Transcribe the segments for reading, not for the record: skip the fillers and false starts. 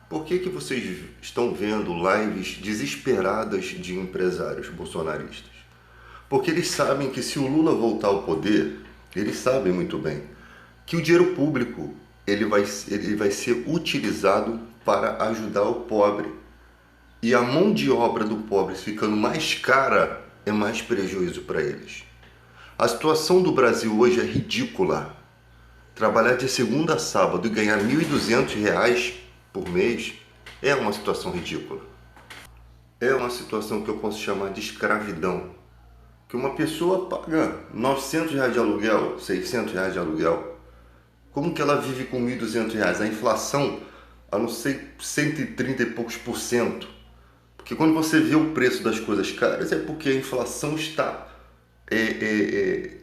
Por que que vocês estão vendo lives desesperadas de empresários bolsonaristas? Porque eles sabem que se o Lula voltar ao poder, eles sabem muito bem que o dinheiro público ele vai ser utilizado para ajudar o pobre. E a mão de obra do pobre ficando mais cara é mais prejuízo para eles. A situação do Brasil hoje é ridícula. Trabalhar de segunda a sábado e ganhar R$ 1.200 por mês é uma situação ridícula. É uma situação que eu posso chamar de escravidão. Que uma pessoa paga R$ 900 de aluguel, R$ 600 de aluguel. Como que ela vive com R$ 1.200? A inflação, a não ser 130 e poucos por cento. Porque quando você vê o preço das coisas caras, é porque a inflação está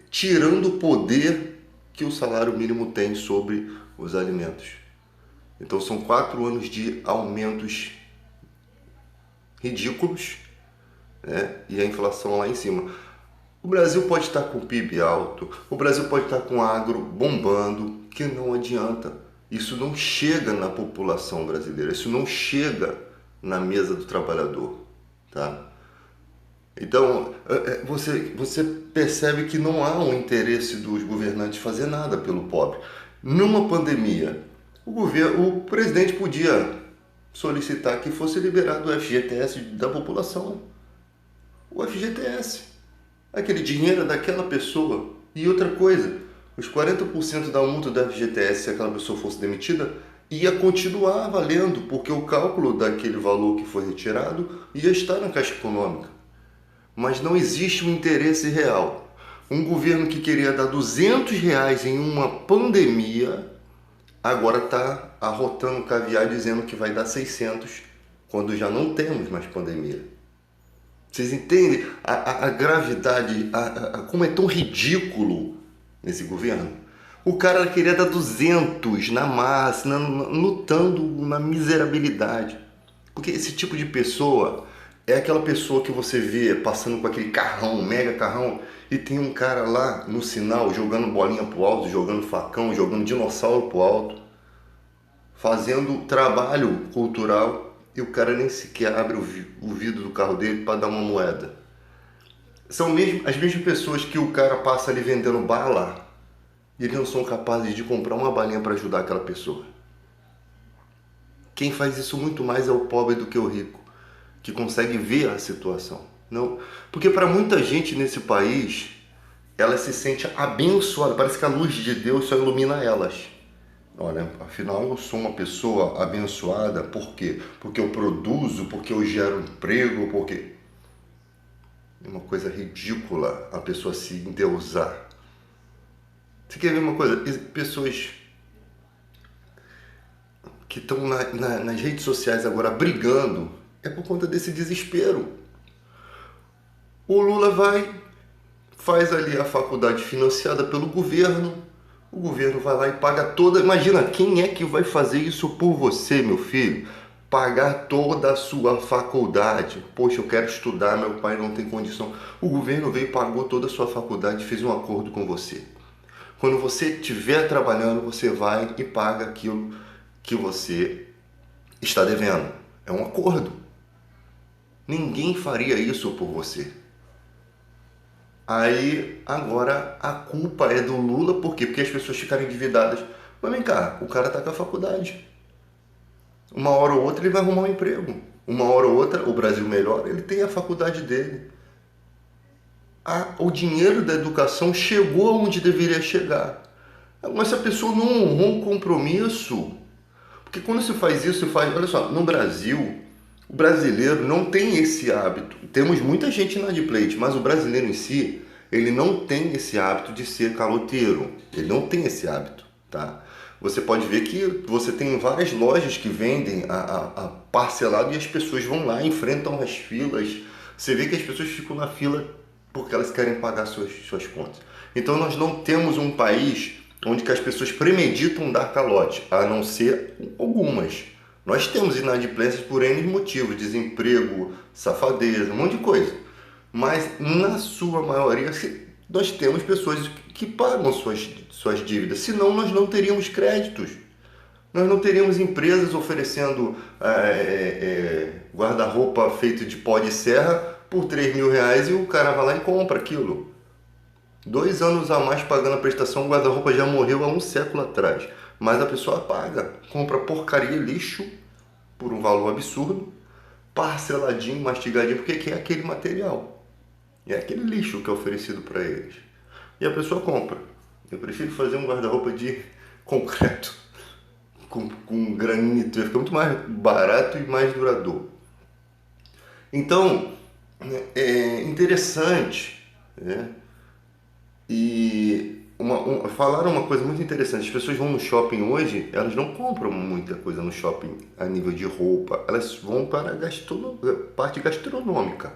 tirando o poder que o salário mínimo tem sobre os alimentos. Então são 4 anos de aumentos ridículos, né? E a inflação lá em cima. O Brasil pode estar com o PIB alto, o Brasil pode estar com o agro bombando, que não adianta. Isso não chega na população brasileira, isso não chega na mesa do trabalhador, tá? Então, você percebe que não há um interesse dos governantes fazer nada pelo pobre. Numa pandemia, o presidente podia solicitar que fosse liberado o FGTS da população. O FGTS. Aquele dinheiro é daquela pessoa. E outra coisa, os 40% da multa do FGTS, se aquela pessoa fosse demitida, ia continuar valendo, porque o cálculo daquele valor que foi retirado ia estar na Caixa Econômica. Mas não existe um interesse real. Um governo que queria dar R$ 200 em uma pandemia, agora está arrotando caviar dizendo que vai dar 600, quando já não temos mais pandemia. Vocês entendem a gravidade, como é tão ridículo esse governo? O cara queria dar 200 na massa, lutando na miserabilidade. Porque esse tipo de pessoa é aquela pessoa que você vê passando com aquele carrão, mega carrão, e tem um cara lá no sinal jogando bolinha pro alto, jogando facão, jogando dinossauro pro alto, fazendo trabalho cultural, e o cara nem sequer abre o vidro do carro dele para dar uma moeda. São as mesmas pessoas que o cara passa ali vendendo bala, e eles não são capazes de comprar uma balinha para ajudar aquela pessoa. Quem faz isso muito mais é o pobre do que o rico, que consegue ver a situação. Não, porque para muita gente nesse país, ela se sente abençoada, parece que a luz de Deus só ilumina elas. Olha, afinal eu sou uma pessoa abençoada, por quê? Porque eu produzo, porque eu gero emprego, porque... É uma coisa ridícula a pessoa se endeusar. Você quer ver uma coisa? Pessoas que estão nas redes sociais agora brigando, é por conta desse desespero. O Lula faz ali a faculdade financiada pelo governo, o governo vai lá e paga toda... Imagina, quem é que vai fazer isso por você, meu filho? Pagar toda a sua faculdade. Poxa, eu quero estudar, meu pai não tem condição. O governo veio e pagou toda a sua faculdade, fez um acordo com você. Quando você estiver trabalhando, você vai e paga aquilo que você está devendo. É um acordo. Ninguém faria isso por você. Aí, agora, a culpa é do Lula, por quê? Porque as pessoas ficaram endividadas. Mas vem cá, o cara está com a faculdade. Uma hora ou outra ele vai arrumar um emprego. Uma hora ou outra, o Brasil melhora, ele tem a faculdade dele. O dinheiro da educação chegou onde deveria chegar. Mas se a pessoa não honrou um compromisso... Porque quando se faz isso, olha só, no Brasil, o brasileiro não tem esse hábito. Temos muita gente inadimplente, mas o brasileiro em si, ele não tem esse hábito de ser caloteiro. Ele não tem esse hábito, tá? Você pode ver que você tem várias lojas que vendem a parcelado e as pessoas vão lá, enfrentam as filas. Você vê que as pessoas ficam na fila porque elas querem pagar suas contas. Então nós não temos um país onde que as pessoas premeditam dar calote, a não ser algumas. Nós temos inadimplências por N motivos, desemprego, safadeza, um monte de coisa. Mas na sua maioria nós temos pessoas que pagam suas dívidas, senão nós não teríamos créditos. Nós não teríamos empresas oferecendo guarda-roupa feito de pó de serra por R$ 3.000 e o cara vai lá e compra aquilo. 2 anos a mais pagando a prestação, o guarda-roupa já morreu há um século atrás. Mas a pessoa paga, compra porcaria, lixo, por um valor absurdo, parceladinho, mastigadinho, porque quer aquele material. É aquele lixo que é oferecido para eles. E a pessoa compra. Eu prefiro fazer um guarda-roupa de concreto, com granito, fica muito mais barato e mais duradouro. Então, é interessante, né? E falaram uma coisa muito interessante. As pessoas vão no shopping hoje, elas não compram muita coisa no shopping a nível de roupa, elas vão para a parte gastronômica.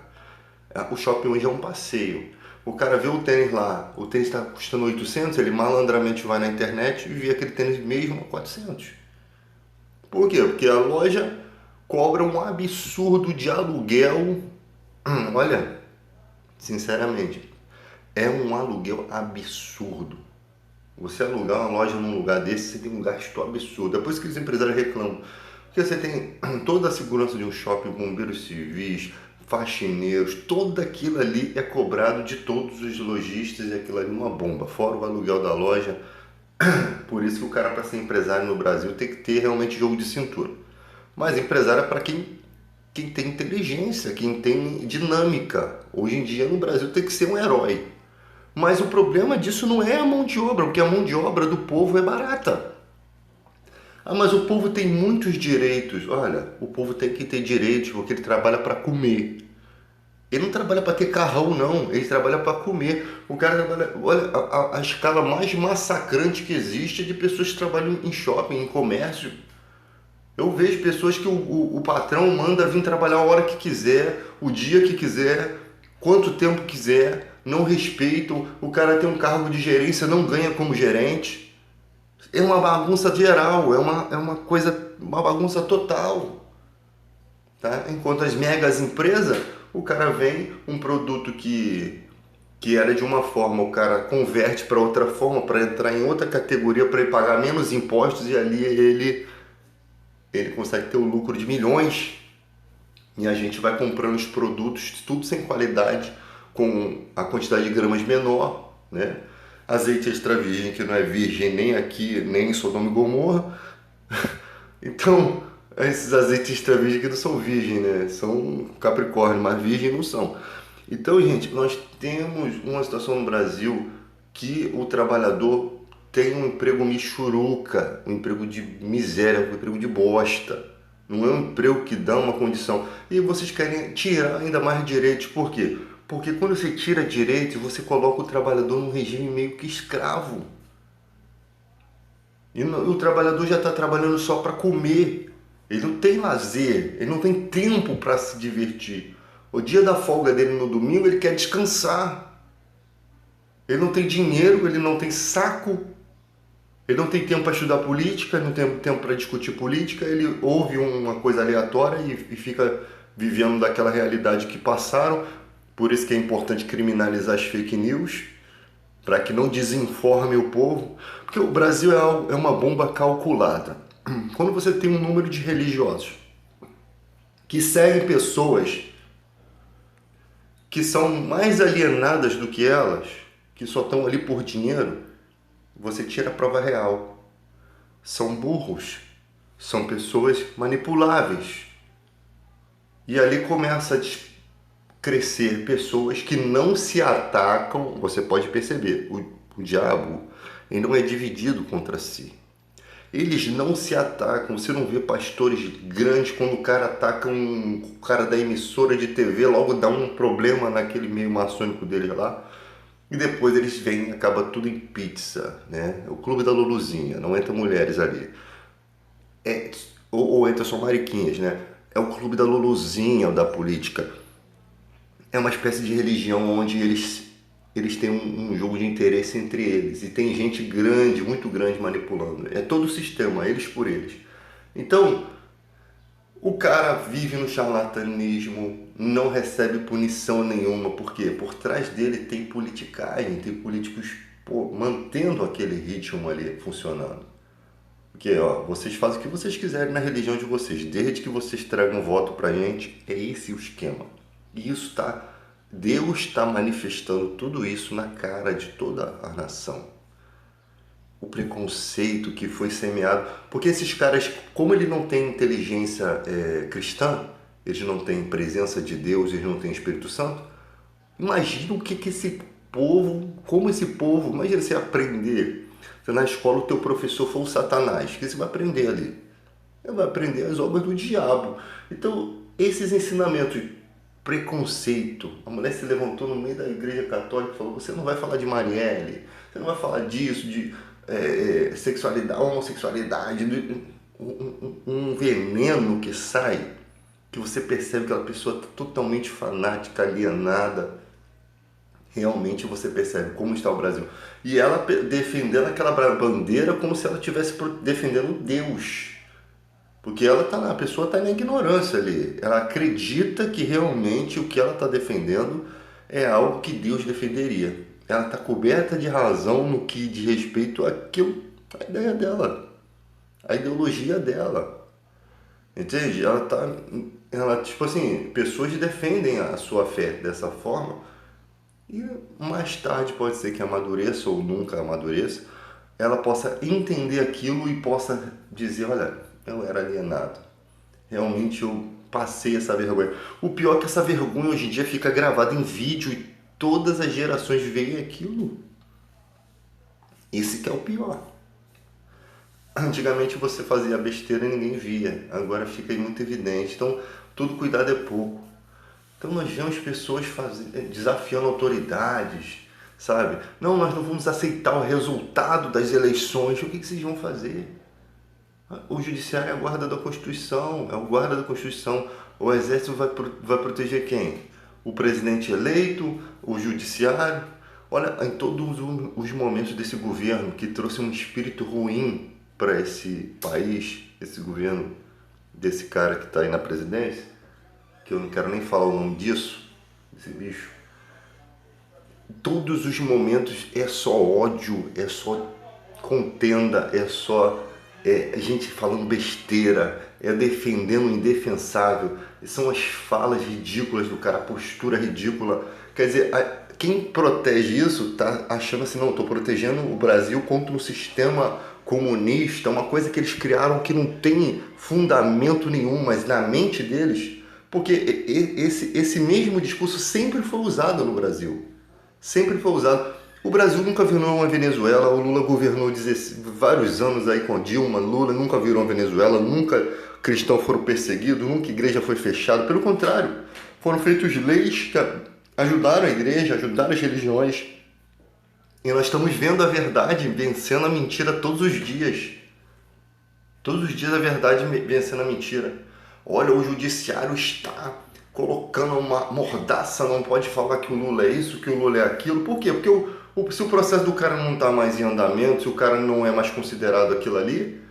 O shopping hoje é um passeio. O cara vê o tênis lá, o tênis está custando 800, ele malandramente vai na internet e vê aquele tênis mesmo a 400. Por quê? Porque a loja cobra um absurdo de aluguel. Olha, sinceramente, é um aluguel absurdo. Você alugar uma loja num lugar desse, você tem um gasto absurdo. Depois que os empresários reclamam, porque você tem toda a segurança de um shopping, bombeiros civis, faxineiros, tudo aquilo ali é cobrado de todos os lojistas e aquilo ali é uma bomba, fora o aluguel da loja. Por isso que o cara, para ser empresário no Brasil, tem que ter realmente jogo de cintura. Mas empresário é para quem tem inteligência, quem tem dinâmica. Hoje em dia no Brasil tem que ser um herói. Mas o problema disso não é a mão de obra, porque a mão de obra do povo é barata. Ah, mas o povo tem muitos direitos. Olha, o povo tem que ter direitos porque ele trabalha para comer. Ele não trabalha para ter carrão, não. Ele trabalha para comer. O cara trabalha... Olha, a escala mais massacrante que existe é de pessoas que trabalham em shopping, em comércio. Eu vejo pessoas que o patrão manda vir trabalhar a hora que quiser, o dia que quiser, quanto tempo quiser, não respeitam. O cara tem um cargo de gerência, não ganha como gerente. É uma bagunça geral, é uma coisa, uma bagunça total. Tá? Enquanto as megas empresas, o cara vem, um produto que era de uma forma, o cara converte para outra forma, para entrar em outra categoria, para ele pagar menos impostos e ali ele consegue ter um lucro de milhões. E a gente vai comprando os produtos, tudo sem qualidade, com a quantidade de gramas menor, né? Azeite extra virgem que não é virgem nem aqui, nem em Sodoma e Gomorra. Então, esses azeites extra virgem que não são virgem, né? São Capricórnio, mas virgem não são. Então, gente, nós temos uma situação no Brasil que o trabalhador tem um emprego michuruca, um emprego de miséria, um emprego de bosta. Não é um emprego que dá uma condição. E vocês querem tirar ainda mais direitos. Por quê? Porque quando você tira direitos, você coloca o trabalhador num regime meio que escravo. E o trabalhador já está trabalhando só para comer. Ele não tem lazer, ele não tem tempo para se divertir. O dia da folga dele no domingo, ele quer descansar. Ele não tem dinheiro, ele não tem saco. Ele não tem tempo para estudar política, não tem tempo para discutir política, ele ouve uma coisa aleatória e fica vivendo daquela realidade que passaram. Por isso que é importante criminalizar as fake news, para que não desinforme o povo. Porque o Brasil é uma bomba calculada. Quando você tem um número de religiosos que seguem pessoas que são mais alienadas do que elas, que só estão ali por dinheiro, você tira a prova real. São burros, são pessoas manipuláveis. E ali começa a crescer pessoas que não se atacam. Você pode perceber, o diabo ele não é dividido contra si. Eles não se atacam. Você não vê pastores grandes, quando o cara ataca o cara da emissora de TV, logo dá um problema naquele meio maçônico dele lá. E depois eles vêm, acaba tudo em pizza, né? O clube da Luluzinha, não entra mulheres ali. Ou entra só mariquinhas, né? É o clube da Luluzinha, da política. É uma espécie de religião onde eles têm um jogo de interesse entre eles. E tem gente grande, muito grande manipulando. É todo o sistema, eles por eles. Então, o cara vive no charlatanismo, não recebe punição nenhuma, porque por trás dele tem politicagem, tem políticos mantendo aquele ritmo ali funcionando. Porque, ó, vocês fazem o que vocês quiserem na religião de vocês, desde que vocês tragam voto pra gente, é esse o esquema. E isso tá, Deus está manifestando tudo isso na cara de toda a nação. O preconceito que foi semeado, porque esses caras, como ele não tem inteligência cristã, eles não têm presença de Deus, eles não têm Espírito Santo, imagina o que esse povo, como esse povo, imagina você aprender. Se na escola o teu professor for o Satanás, o que você vai aprender ali? Você vai aprender as obras do diabo. Então, esses ensinamentos, preconceito, a mulher se levantou no meio da igreja católica e falou, você não vai falar de Marielle, você não vai falar disso, de sexualidade, homossexualidade, um veneno que sai, que você percebe que aquela pessoa está totalmente fanática, alienada. Realmente você percebe como está o Brasil. E ela defendendo aquela bandeira como se ela estivesse defendendo Deus. Porque a pessoa está na ignorância ali. Ela acredita que realmente o que ela está defendendo é algo que Deus defenderia. Ela está coberta de razão no que diz respeito àquilo, à ideia dela, à ideologia dela. Entende? Tipo assim, pessoas defendem a sua fé dessa forma. E mais tarde pode ser que amadureça ou nunca amadureça, ela possa entender aquilo e possa dizer, olha, eu era alienado. Realmente eu passei essa vergonha. O pior é que essa vergonha hoje em dia fica gravada em vídeo e todas as gerações veem aquilo. Esse que é o pior. Antigamente você fazia besteira e ninguém via. Agora fica muito evidente. Então, todo cuidado é pouco. Então nós vemos pessoas desafiando autoridades, sabe? Não, nós não vamos aceitar o resultado das eleições. O que vocês vão fazer? O judiciário é a guarda da Constituição, é o guarda da Constituição. O exército vai proteger quem? O presidente eleito, o judiciário. Olha, em todos os momentos desse governo que trouxe um espírito ruim para esse país, esse governo desse cara que está aí na presidência, que eu não quero nem falar o nome disso, esse bicho. Todos os momentos é só ódio, é só contenda, é só gente falando besteira, é defendendo o indefensável. São as falas ridículas do cara, a postura ridícula. Quer dizer, quem protege isso tá achando assim, não, estou protegendo o Brasil contra um sistema comunista, uma coisa que eles criaram que não tem fundamento nenhum, mas na mente deles. Porque esse mesmo discurso sempre foi usado no Brasil. Sempre foi usado. O Brasil nunca virou uma Venezuela. O Lula governou vários anos aí com Dilma. Lula nunca virou uma Venezuela. Nunca cristãos foram perseguidos. Nunca igreja foi fechada. Pelo contrário, foram feitas leis que ajudaram a igreja, ajudaram as religiões. E nós estamos vendo a verdade vencendo a mentira todos os dias. Todos os dias a verdade vencendo a mentira. Olha, o judiciário está colocando uma mordaça, não pode falar que o Lula é isso, que o Lula é aquilo. Por quê? Porque se o processo do cara não está mais em andamento, se o cara não é mais considerado aquilo ali,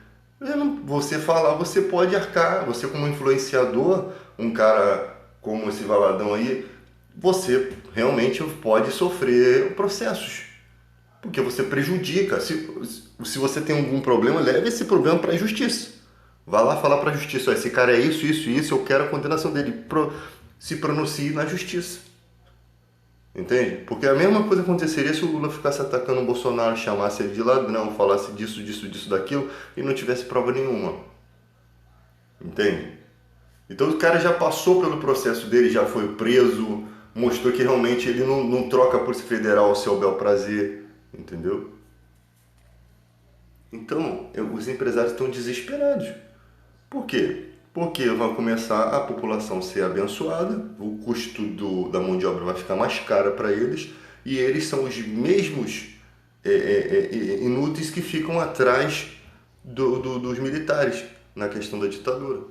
você falar, você pode arcar. Você como influenciador, um cara como esse Valadão aí, você realmente pode sofrer processos. Porque você prejudica. Se você tem algum problema, leve esse problema para a justiça. Vá lá falar para a justiça, esse cara é isso, isso, isso, eu quero a condenação dele. Se pronuncie na justiça. Entende? Porque a mesma coisa aconteceria se o Lula ficasse atacando o Bolsonaro, chamasse ele de ladrão, falasse disso, disso, disso, daquilo, e não tivesse prova nenhuma. Entende? Então o cara já passou pelo processo dele, já foi preso, mostrou que realmente ele não troca a Polícia Federal ao seu bel prazer. Entendeu? Então, os empresários estão desesperados. Por quê? Porque vai começar a população a ser abençoada, o custo da mão de obra vai ficar mais cara para eles, e eles são os mesmos inúteis que ficam atrás dos militares na questão da ditadura.